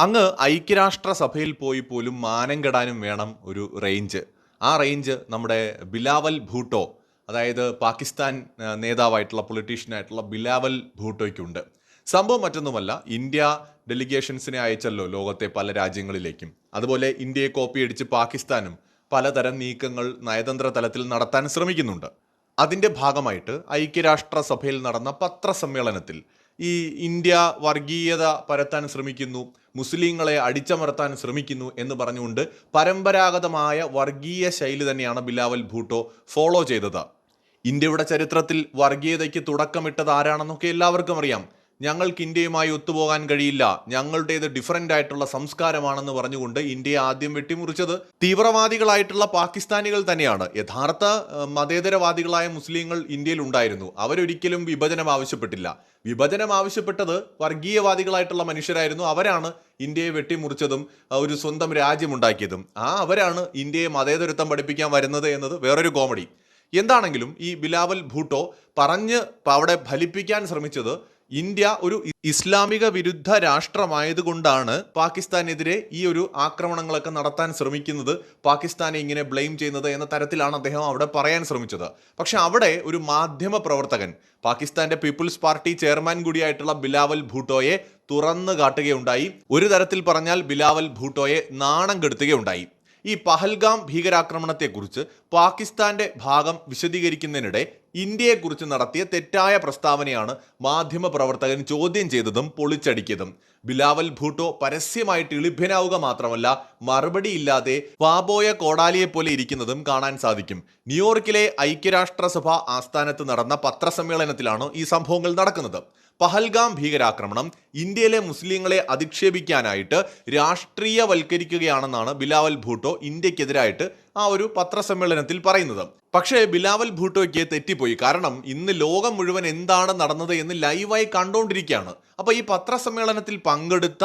അങ്ങ് ഐക്യരാഷ്ട്രസഭയിൽ പോയി പോലും മാനം കെടാനും വേണം ഒരു റേഞ്ച്. ആ റേഞ്ച് നമ്മുടെ ബിലാവൽ ഭൂട്ടോ, അതായത് പാകിസ്ഥാൻ നേതാവായിട്ടുള്ള പൊളിറ്റീഷ്യനായിട്ടുള്ള ബിലാവൽ ഭൂട്ടോയ്ക്കുണ്ട്. സംഭവം മറ്റൊന്നുമല്ല, ഇന്ത്യ ഡെലിഗേഷൻസിനെ അയച്ചല്ലോ ലോകത്തെ പല രാജ്യങ്ങളിലേക്കും. അതുപോലെ ഇന്ത്യയെ കോപ്പിയടിച്ച് പാകിസ്ഥാനും പലതരം നീക്കങ്ങൾ നയതന്ത്ര തലത്തിൽ നടത്താൻ ശ്രമിക്കുന്നുണ്ട്. അതിൻ്റെ ഭാഗമായിട്ട് ഐക്യരാഷ്ട്രസഭയിൽ നടന്ന പത്രസമ്മേളനത്തിൽ ഈ ഇന്ത്യ വർഗീയത പരത്താൻ ശ്രമിക്കുന്നു, മുസ്ലിങ്ങളെ അടിച്ചമർത്താൻ ശ്രമിക്കുന്നു എന്ന് പറഞ്ഞുകൊണ്ട് പരമ്പരാഗതമായ വർഗീയ ശൈലി തന്നെയാണ് ബിലാവൽ ഭൂട്ടോ ഫോളോ ചെയ്തത്. ഇന്ത്യയുടെ ചരിത്രത്തിൽ വർഗീയതയ്ക്ക് തുടക്കമിട്ടത് ആരാണെന്നൊക്കെ എല്ലാവർക്കും അറിയാം. ഞങ്ങൾക്ക് ഇന്ത്യയുമായി ഒത്തുപോകാൻ കഴിയില്ല, ഞങ്ങളുടേത് ഡിഫറൻ്റ് ആയിട്ടുള്ള സംസ്കാരമാണെന്ന് പറഞ്ഞുകൊണ്ട് ഇന്ത്യയെ ആദ്യം വെട്ടിമുറിച്ചത് തീവ്രവാദികളായിട്ടുള്ള പാകിസ്ഥാനികൾ തന്നെയാണ്. യഥാർത്ഥ മതേതരവാദികളായ മുസ്ലിങ്ങൾ ഇന്ത്യയിൽ ഉണ്ടായിരുന്നു. അവരൊരിക്കലും വിഭജനം ആവശ്യപ്പെട്ടില്ല. വിഭജനം ആവശ്യപ്പെട്ടത് വർഗീയവാദികളായിട്ടുള്ള മനുഷ്യരായിരുന്നു. അവരാണ് ഇന്ത്യയെ വെട്ടിമുറിച്ചതും ഒരു സ്വന്തം രാജ്യമുണ്ടാക്കിയതും. അവരാണ് ഇന്ത്യയെ മതേതരത്വം പഠിപ്പിക്കാൻ വരുന്നത് എന്നത് വേറൊരു കോമഡി. എന്താണെങ്കിലും ഈ ബിലാവൽ ഭൂട്ടോ പറഞ്ഞ് അവിടെ ഫലിപ്പിക്കാൻ ശ്രമിച്ചത് ഇന്ത്യ ഒരു ഇസ്ലാമിക വിരുദ്ധ രാഷ്ട്രമായതുകൊണ്ടാണ് പാകിസ്ഥാനെതിരെ ഈ ഒരു ആക്രമണങ്ങളൊക്കെ നടത്താൻ ശ്രമിക്കുന്നത്, പാകിസ്ഥാനെ ഇങ്ങനെ ബ്ലെയിം ചെയ്യുന്നത് എന്ന തരത്തിലാണ് അദ്ദേഹം അവിടെ പറയാൻ ശ്രമിച്ചത്. പക്ഷെ അവിടെ ഒരു മാധ്യമ പ്രവർത്തകൻ, പാകിസ്ഥാന്റെ പീപ്പിൾസ് പാർട്ടി ചെയർമാൻ കൂടിയായിട്ടുള്ള ബിലാവൽ ഭൂട്ടോയെ തുറന്നു കാട്ടുകയുണ്ടായി. ഒരു തരത്തിൽ പറഞ്ഞാൽ ബിലാവൽ ഭൂട്ടോയെ നാണം കെടുത്തുകയുണ്ടായി. ഈ പഹൽഗാം ഭീകരാക്രമണത്തെക്കുറിച്ച് പാകിസ്ഥാന്റെ ഭാഗം വിശദീകരിക്കുന്നതിനിടെ ഇന്ത്യയെക്കുറിച്ച് നടത്തിയ തെറ്റായ പ്രസ്താവനയാണ് മാധ്യമ പ്രവർത്തകൻ ചോദ്യം ചെയ്തതും പൊളിച്ചടിക്കിയതും. ബിലാവൽ ഭൂട്ടോ പരസ്യമായിട്ട് ഇളിഭ്യനാവുക മാത്രമല്ല, മറുപടിയില്ലാതെ വാപോയ കോടാലിയെ പോലെ ഇരിക്കുന്നതും കാണാൻ സാധിക്കും. ന്യൂയോർക്കിലെ ഐക്യരാഷ്ട്രസഭ ആസ്ഥാനത്ത് നടന്ന പത്രസമ്മേളനത്തിലാണ് ഈ സംഭവങ്ങൾ നടക്കുന്നത്. പഹൽഗാം ഭീകരാക്രമണം ഇന്ത്യയിലെ മുസ്ലിങ്ങളെ അധിക്ഷേപിക്കാനായിട്ട് രാഷ്ട്രീയവൽക്കരിക്കുകയാണെന്നാണ് ബിലാവൽ ഭൂട്ടോ ഇന്ത്യക്കെതിരായിട്ട് ആ ഒരു പത്രസമ്മേളനത്തിൽ പറയുന്നത്. പക്ഷേ ബിലാവൽ ഭൂട്ടോയ്ക്ക് തെറ്റിപ്പോയി. കാരണം ഇന്ന് ലോകം മുഴുവൻ എന്താണ് നടന്നത് എന്ന് ലൈവായി കണ്ടുകൊണ്ടിരിക്കുകയാണ്. അപ്പോൾ ഈ പത്രസമ്മേളനത്തിൽ പങ്കെടുത്ത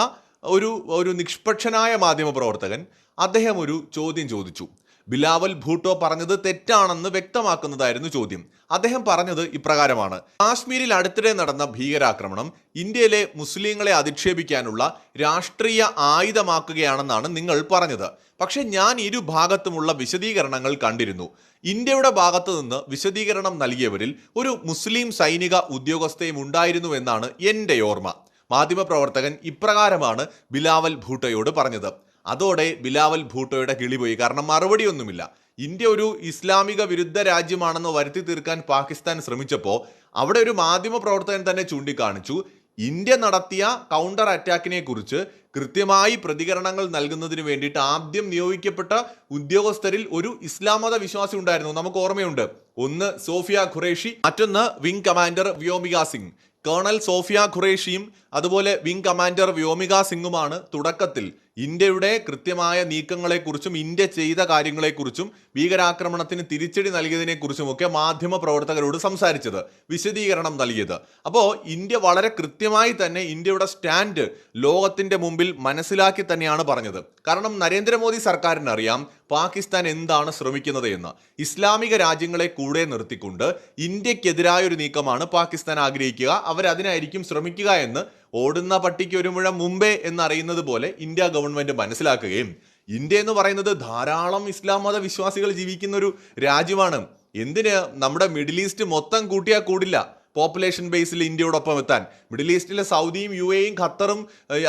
ഒരു നിഷ്പക്ഷനായ മാധ്യമ പ്രവർത്തകൻ അദ്ദേഹം ഒരു ചോദ്യം ചോദിച്ചു. ബിലാവൽ ഭൂട്ടോ പറഞ്ഞത് തെറ്റാണെന്ന് വ്യക്തമാക്കുന്നതായിരുന്നു ചോദ്യം. അദ്ദേഹം പറഞ്ഞത് ഇപ്രകാരമാണ്: കാശ്മീരിൽ അടുത്തിടെ നടന്ന ഭീകരാക്രമണം ഇന്ത്യയിലെ മുസ്ലിങ്ങളെ അധിക്ഷേപിക്കാനുള്ള രാഷ്ട്രീയ ആയുധമാക്കുകയാണെന്നാണ് നിങ്ങൾ പറഞ്ഞത്. പക്ഷെ ഞാൻ ഇരുഭാഗത്തുമുള്ള വിശദീകരണങ്ങൾ കണ്ടിരുന്നു. ഇന്ത്യയുടെ ഭാഗത്തു നിന്ന് വിശദീകരണം നൽകിയവരിൽ ഒരു മുസ്ലിം സൈനിക ഉദ്യോഗസ്ഥയും ഉണ്ടായിരുന്നു എന്നാണ് എൻ്റെ ഓർമ്മ. മാധ്യമപ്രവർത്തകൻ ഇപ്രകാരമാണ് ബിലാവൽ ഭൂട്ടോയോട് പറഞ്ഞത്. അതോടെ ബിലാവൽ ഭൂട്ടോയുടെ കിളിപോയി. കാരണം മറുപടിയൊന്നുമില്ല. ഇന്ത്യ ഒരു ഇസ്ലാമിക വിരുദ്ധ രാജ്യമാണെന്ന് വരുത്തി തീർക്കാൻ പാകിസ്ഥാൻ ശ്രമിച്ചപ്പോൾ അവിടെ ഒരു മാധ്യമ പ്രവർത്തകൻ തന്നെ ചൂണ്ടിക്കാണിച്ചു, ഇന്ത്യ നടത്തിയ കൗണ്ടർ അറ്റാക്കിനെ കുറിച്ച് കൃത്യമായി പ്രതികരണങ്ങൾ നൽകുന്നതിന് വേണ്ടിയിട്ട് ആദ്യം നിയോഗിക്കപ്പെട്ട ഉദ്യോഗസ്ഥരിൽ ഒരു ഇസ്ലാം മത വിശ്വാസി ഉണ്ടായിരുന്നു. നമുക്ക് ഓർമ്മയുണ്ട്. ഒന്ന് സോഫിയ ഖുറേഷി, മറ്റൊന്ന് wing commander Vyomika Singh. Colonel Sofiya ഖുറേഷിയും അതുപോലെ വിംഗ് കമാൻഡർ വ്യോമിക സിംഗുമാണ് തുടക്കത്തിൽ ഇന്ത്യയുടെ കൃത്യമായ നീക്കങ്ങളെക്കുറിച്ചും ഇന്ത്യ ചെയ്ത കാര്യങ്ങളെക്കുറിച്ചും ഭീകരാക്രമണത്തിന് തിരിച്ചടി നൽകിയതിനെക്കുറിച്ചുമൊക്കെ മാധ്യമ പ്രവർത്തകരോട് സംസാരിച്ചത്, വിശദീകരണം നൽകിയത്. അപ്പോൾ ഇന്ത്യ വളരെ കൃത്യമായി തന്നെ ഇന്ത്യയുടെ സ്റ്റാൻഡ് ലോകത്തിൻ്റെ മുമ്പിൽ മനസ്സിലാക്കി തന്നെയാണ് പറഞ്ഞത്. കാരണം നരേന്ദ്രമോദി സർക്കാരിന് അറിയാം പാകിസ്ഥാൻ എന്താണ് ശ്രമിക്കുന്നത് എന്ന്. ഇസ്ലാമിക രാജ്യങ്ങളെ കൂടെ നിർത്തിക്കൊണ്ട് ഇന്ത്യക്കെതിരായ ഒരു നീക്കമാണ് പാകിസ്ഥാൻ ആഗ്രഹിക്കുക, അവരതിനായിരിക്കും ശ്രമിക്കുക എന്ന് ഓടുന്ന പട്ടിക്ക് ഒരു മുഴം മുമ്പേ എന്നറിയുന്നത് പോലെ ഇന്ത്യ ഗവൺമെന്റ് മനസ്സിലാക്കുകയും, ഇന്ത്യ എന്ന് പറയുന്നത് ധാരാളം ഇസ്ലാം മത വിശ്വാസികൾ ജീവിക്കുന്ന ഒരു രാജ്യമാണ്. എന്തിന് നമ്മുടെ മിഡിൽ ഈസ്റ്റ് മൊത്തം കൂട്ടിയാൽ കൂടില്ല പോപ്പുലേഷൻ ബേസിൽ ഇന്ത്യയോടൊപ്പം എത്താൻ. മിഡിൽ ഈസ്റ്റിലെ സൗദിയും UAEയും ഖത്തറും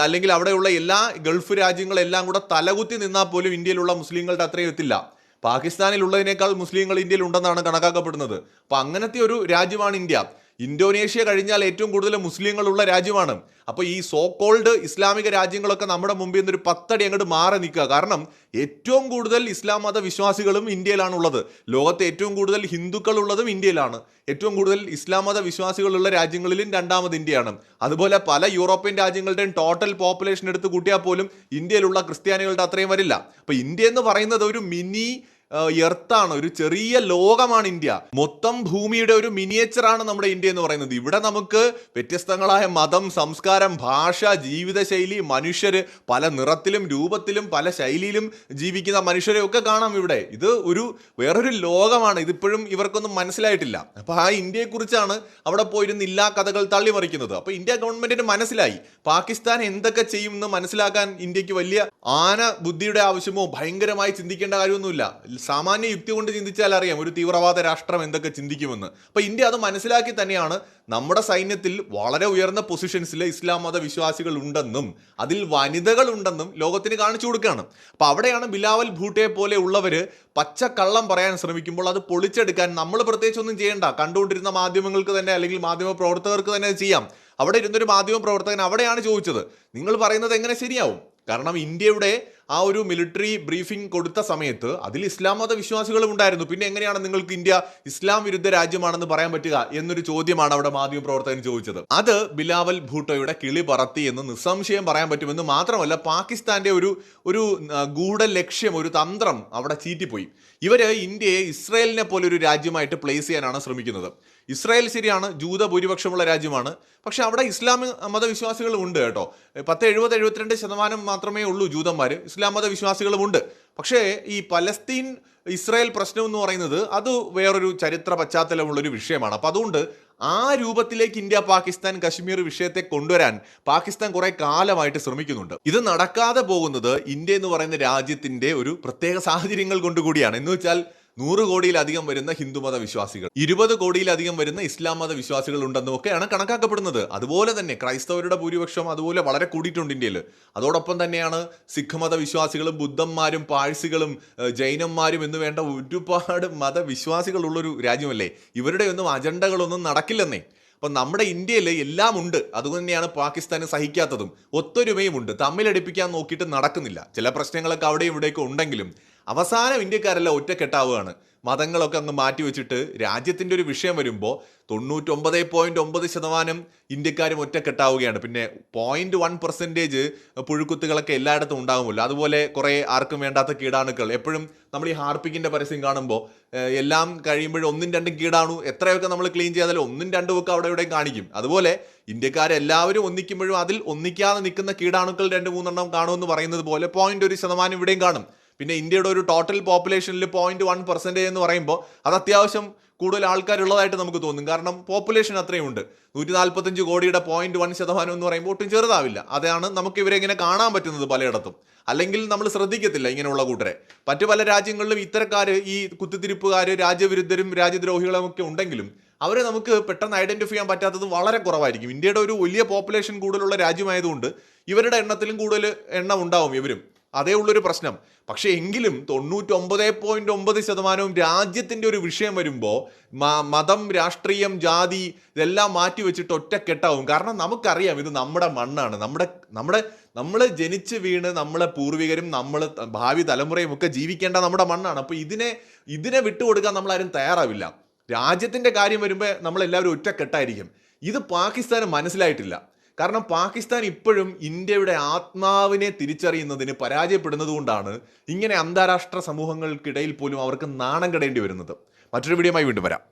അല്ലെങ്കിൽ അവിടെയുള്ള എല്ലാ ഗൾഫ് രാജ്യങ്ങളെല്ലാം കൂടെ തലകുത്തി നിന്നാൽ പോലും ഇന്ത്യയിലുള്ള മുസ്ലിങ്ങളുടെ അത്രയും എത്തില്ല. പാകിസ്ഥാനിലുള്ളതിനേക്കാൾ മുസ്ലിങ്ങൾ ഇന്ത്യയിൽ ഉണ്ടെന്നാണ് കണക്കാക്കപ്പെടുന്നത്. അപ്പം അങ്ങനത്തെ ഒരു രാജ്യമാണ് ഇന്ത്യ. ഇന്തോനേഷ്യ കഴിഞ്ഞാൽ ഏറ്റവും കൂടുതൽ മുസ്ലിങ്ങളുള്ള രാജ്യമാണ്. അപ്പോൾ ഈ സോ കോൾഡ് ഇസ്ലാമിക രാജ്യങ്ങളൊക്കെ നമ്മുടെ മുമ്പിൽ നിന്നൊരു 10 അടി അങ്ങോട്ട് മാറി നിൽക്കുക. കാരണം ഏറ്റവും കൂടുതൽ ഇസ്ലാം മത വിശ്വാസികളും ഇന്ത്യയിലാണുള്ളത്. ലോകത്തെ ഏറ്റവും കൂടുതൽ ഹിന്ദുക്കൾ ഉള്ളതും ഇന്ത്യയിലാണ്. ഏറ്റവും കൂടുതൽ ഇസ്ലാം മത വിശ്വാസികളുള്ള രാജ്യങ്ങളിലും രണ്ടാമത് ഇന്ത്യയാണ്. അതുപോലെ പല യൂറോപ്യൻ രാജ്യങ്ങളുടെയും ടോട്ടൽ പോപ്പുലേഷൻ എടുത്ത് കൂട്ടിയാൽ പോലും ഇന്ത്യയിലുള്ള ക്രിസ്ത്യാനികളുടെ അത്രയും വരില്ല. അപ്പോൾ ഇന്ത്യ എന്ന് പറയുന്നത് ഒരു മിനി എർത്താണ്, ഒരു ചെറിയ ലോകമാണ് ഇന്ത്യ. മൊത്തം ഭൂമിയുടെ ഒരു മിനിയേച്ചറാണ് നമ്മുടെ ഇന്ത്യ എന്ന് പറയുന്നത്. ഇവിടെ നമുക്ക് വ്യത്യസ്തങ്ങളായ മതം, സംസ്കാരം, ഭാഷ, ജീവിതശൈലി, മനുഷ്യര് പല നിറത്തിലും രൂപത്തിലും പല ശൈലിയിലും ജീവിക്കുന്ന മനുഷ്യരെ ഒക്കെ കാണാം ഇവിടെ. ഇത് വേറൊരു ലോകമാണ്. ഇതിപ്പോഴും ഇവർക്കൊന്നും മനസ്സിലായിട്ടില്ല. അപ്പൊ ആ ഇന്ത്യയെക്കുറിച്ചാണ് അവിടെ പോയിരുന്ന് ഇല്ലാ കഥകൾ തള്ളിമറിക്കുന്നത്. അപ്പൊ ഇന്ത്യ ഗവൺമെന്റിന് മനസ്സിലായി പാകിസ്ഥാൻ എന്തൊക്കെ ചെയ്യുമെന്ന് മനസ്സിലാക്കാൻ ഇന്ത്യക്ക് വലിയ ആന ബുദ്ധിയുടെ ആവശ്യമോ ഭയങ്കരമായി ചിന്തിക്കേണ്ട കാര്യമൊന്നുമില്ല. സാമാന്യ യുക്തി കൊണ്ട് ചിന്തിച്ചാൽ അറിയാം ഒരു തീവ്രവാദ രാഷ്ട്രം എന്തൊക്കെ ചിന്തിക്കുമെന്ന്. അപ്പൊ ഇന്ത്യ അത് മനസ്സിലാക്കി തന്നെയാണ് നമ്മുടെ സൈന്യത്തിൽ വളരെ ഉയർന്ന പൊസിഷൻസിൽ ഇസ്ലാം മത വിശ്വാസികൾ ഉണ്ടെന്നും അതിൽ വനിതകൾ ഉണ്ടെന്നും ലോകത്തിന് കാണിച്ചു കൊടുക്കുകയാണ്. അപ്പൊ അവിടെയാണ് ബിലാവൽ ഭൂട്ടയെ പോലെ ഉള്ളവര് പച്ചക്കള്ളം പറയാൻ ശ്രമിക്കുമ്പോൾ അത് പൊളിച്ചെടുക്കാൻ നമ്മൾ പ്രത്യേകിച്ച് ഒന്നും ചെയ്യേണ്ട. കണ്ടുകൊണ്ടിരുന്ന മാധ്യമങ്ങൾക്ക് തന്നെ അല്ലെങ്കിൽ മാധ്യമ പ്രവർത്തകർക്ക് തന്നെ ചെയ്യാം. അവിടെ ഇരുന്നൊരു മാധ്യമ പ്രവർത്തകൻ അവിടെയാണ് ചോദിച്ചത്, നിങ്ങൾ പറയുന്നത് എങ്ങനെ ശരിയാവും? കാരണം ഇന്ത്യയുടെ ആ ഒരു മിലിറ്ററി ബ്രീഫിംഗ് കൊടുത്ത സമയത്ത് അതിൽ ഇസ്ലാം മത വിശ്വാസികളും ഉണ്ടായിരുന്നു. പിന്നെ എങ്ങനെയാണ് നിങ്ങൾക്ക് ഇന്ത്യ ഇസ്ലാം വിരുദ്ധ രാജ്യമാണെന്ന് പറയാൻ പറ്റുക എന്നൊരു ചോദ്യമാണ് അവിടെ മാധ്യമ പ്രവർത്തകൻ ചോദിച്ചത്. അത് ബിലാവൽ ഭൂട്ടോയുടെ കിളി പറത്തി എന്ന് നിസ്സംശയം പറയാൻ പറ്റുമെന്ന് മാത്രമല്ല, പാകിസ്ഥാന്റെ ഒരു ഗൂഢ ലക്ഷ്യം, ഒരു തന്ത്രം അവിടെ ചീറ്റിപ്പോയി. ഇവര് ഇന്ത്യയെ ഇസ്രായേലിനെ പോലെ ഒരു രാജ്യമായിട്ട് പ്ലേസ് ചെയ്യാനാണ് ശ്രമിക്കുന്നത്. ഇസ്രായേൽ ശരിയാണ്, ജൂത ഭൂരിപക്ഷമുള്ള രാജ്യമാണ്. പക്ഷെ അവിടെ ഇസ്ലാമിക മതവിശ്വാസികളും ഉണ്ട് കേട്ടോ. 70-72% മാത്രമേ ഉള്ളൂ ജൂതന്മാർ. ഇസ്ലാം മതവിശ്വാസികളും ഉണ്ട്. പക്ഷേ ഈ പലസ്തീൻ ഇസ്രായേൽ പ്രശ്നം എന്ന് പറയുന്നത് അത് വേറൊരു ചരിത്ര പശ്ചാത്തലമുള്ളൊരു വിഷയമാണ്. അപ്പം അതുകൊണ്ട് ആ രൂപത്തിലേക്ക് ഇന്ത്യ പാകിസ്ഥാൻ കശ്മീർ വിഷയത്തെ കൊണ്ടുവരാൻ പാകിസ്ഥാൻ കുറെ കാലമായിട്ട് ശ്രമിക്കുന്നുണ്ട്. ഇത് നടക്കാതെ പോകുന്നത് ഇന്ത്യ എന്ന് പറയുന്ന രാജ്യത്തിന്റെ ഒരു പ്രത്യേക സാഹചര്യങ്ങൾ കൊണ്ടുകൂടിയാണ്. എന്ന് വെച്ചാൽ 100 കോടിയിലധികം വരുന്ന ഹിന്ദുമത വിശ്വാസികൾ, 20 കോടിയിലധികം വരുന്ന ഇസ്ലാം മത വിശ്വാസികൾ ഉണ്ടെന്നും ഒക്കെയാണ് കണക്കാക്കപ്പെടുന്നത്. അതുപോലെ തന്നെ ക്രൈസ്തവരുടെ ഭൂരിപക്ഷം അതുപോലെ വളരെ കൂടിയിട്ടുണ്ട് ഇന്ത്യയിൽ. അതോടൊപ്പം തന്നെയാണ് സിഖ് മത വിശ്വാസികളും ബുദ്ധന്മാരും പാഴ്സികളും ജൈനന്മാരും എന്ന് വേണ്ട ഒരുപാട് മതവിശ്വാസികളുള്ളൊരു രാജ്യമല്ലേ. ഇവരുടെ ഒന്നും അജണ്ടകളൊന്നും നടക്കില്ലെന്നേ. അപ്പം നമ്മുടെ ഇന്ത്യയിൽ എല്ലാം ഉണ്ട്. അതുതന്നെയാണ് പാകിസ്ഥാന് സഹിക്കാത്തതും. ഒത്തൊരുമയും ഉണ്ട്, തമ്മിലടിപ്പിക്കാൻ നോക്കിയിട്ട് നടക്കുന്നില്ല. ചില പ്രശ്നങ്ങളൊക്കെ അവിടെയും ഇവിടെയൊക്കെ ഉണ്ടെങ്കിലും അവസാനം ഇന്ത്യക്കാരെല്ലാം ഒറ്റക്കെട്ടാവുകയാണ്. മതങ്ങളൊക്കെ അങ്ങ് മാറ്റി വെച്ചിട്ട് രാജ്യത്തിൻ്റെ ഒരു വിഷയം വരുമ്പോൾ 99.9% ഇന്ത്യക്കാരും ഒറ്റക്കെട്ടാവുകയാണ്. പിന്നെ 0.1% പുഴുക്കുത്തുകളൊക്കെ എല്ലായിടത്തും ഉണ്ടാകുമല്ലോ. അതുപോലെ കുറേ ആർക്കും വേണ്ടാത്ത കീടാണുക്കൾ. എപ്പോഴും നമ്മൾ ഈ ഹാർപ്പിക്കിൻ്റെ പരസ്യം കാണുമ്പോൾ എല്ലാം കഴിയുമ്പോഴും 1-2 കീടാണു എത്രയൊക്കെ നമ്മൾ ക്ലീൻ ചെയ്താലും 1-2 ഒക്കെ അവിടെ ഇവിടെയും കാണിക്കും. അതുപോലെ ഇന്ത്യക്കാരെല്ലാവരും ഒന്നിക്കുമ്പോഴും അതിൽ ഒന്നിക്കാതെ നിൽക്കുന്ന കീടാണുക്കൾ 2-3 കാണുമെന്ന് പറയുന്നത് പോലെ 0.1% ഇവിടെയും കാണും. പിന്നെ ഇന്ത്യയുടെ ഒരു ടോട്ടൽ പോപ്പുലേഷനിൽ 0.1% എന്ന് പറയുമ്പോൾ അത് അത്യാവശ്യം കൂടുതൽ ആൾക്കാരുള്ളതായിട്ട് നമുക്ക് തോന്നും. കാരണം പോപ്പുലേഷൻ അത്രയും ഉണ്ട്. 145 കോടിയുടെ 0.1% എന്ന് പറയുമ്പോൾ ഒട്ടും ചെറുതാവില്ല. അതാണ് നമുക്ക് ഇവരെ ഇങ്ങനെ കാണാൻ പറ്റുന്നത് പലയിടത്തും. അല്ലെങ്കിൽ നമ്മൾ ശ്രദ്ധിക്കത്തില്ല ഇങ്ങനെയുള്ള കൂട്ടരെ. മറ്റു പല രാജ്യങ്ങളിലും ഇത്തരക്കാർ, ഈ കുത്തിത്തിരിപ്പുകാർ, രാജ്യവിരുദ്ധരും രാജ്യദ്രോഹികളും ഒക്കെ ഉണ്ടെങ്കിലും അവരെ നമുക്ക് പെട്ടെന്ന് ഐഡന്റിഫൈ ചെയ്യാൻ പറ്റാത്തത് വളരെ കുറവായിരിക്കും. ഇന്ത്യയുടെ ഒരു വലിയ പോപ്പുലേഷൻ കൂടുതലുള്ള രാജ്യമായതുകൊണ്ട് ഇവരുടെ എണ്ണത്തിലും കൂടുതൽ എണ്ണം ഉണ്ടാവും ഇവരും. അതേ ഉള്ളൊരു പ്രശ്നം. പക്ഷേ എങ്കിലും 99.9% രാജ്യത്തിൻ്റെ ഒരു വിഷയം വരുമ്പോൾ മതം, രാഷ്ട്രീയം, ജാതി ഇതെല്ലാം മാറ്റി വെച്ചിട്ട് ഒറ്റക്കെട്ടാവും. കാരണം നമുക്കറിയാം ഇത് നമ്മുടെ മണ്ണാണ്. നമ്മൾ ജനിച്ച് വീണ് നമ്മളെ പൂർവികരും നമ്മൾ ഭാവി തലമുറയും ഒക്കെ ജീവിക്കേണ്ട നമ്മുടെ മണ്ണാണ്. അപ്പോൾ ഇതിനെ വിട്ടുകൊടുക്കാൻ നമ്മളാരും തയ്യാറാവില്ല. രാജ്യത്തിൻ്റെ കാര്യം വരുമ്പോൾ നമ്മളെല്ലാവരും ഒറ്റക്കെട്ടായിരിക്കും. ഇത് പാകിസ്ഥാന് മനസ്സിലായിട്ടില്ല. കാരണം പാകിസ്ഥാൻ ഇപ്പോഴും ഇന്ത്യയുടെ ആത്മാവിനെ തിരിച്ചറിയുന്നതിന് പരാജയപ്പെടുന്നത് കൊണ്ടാണ് ഇങ്ങനെ അന്താരാഷ്ട്ര സമൂഹങ്ങൾക്കിടയിൽ പോലും അവർക്ക് നാണം കെടേണ്ടി വരുന്നത്. മറ്റൊരു വീഡിയോയുമായി വീണ്ടും വരാം.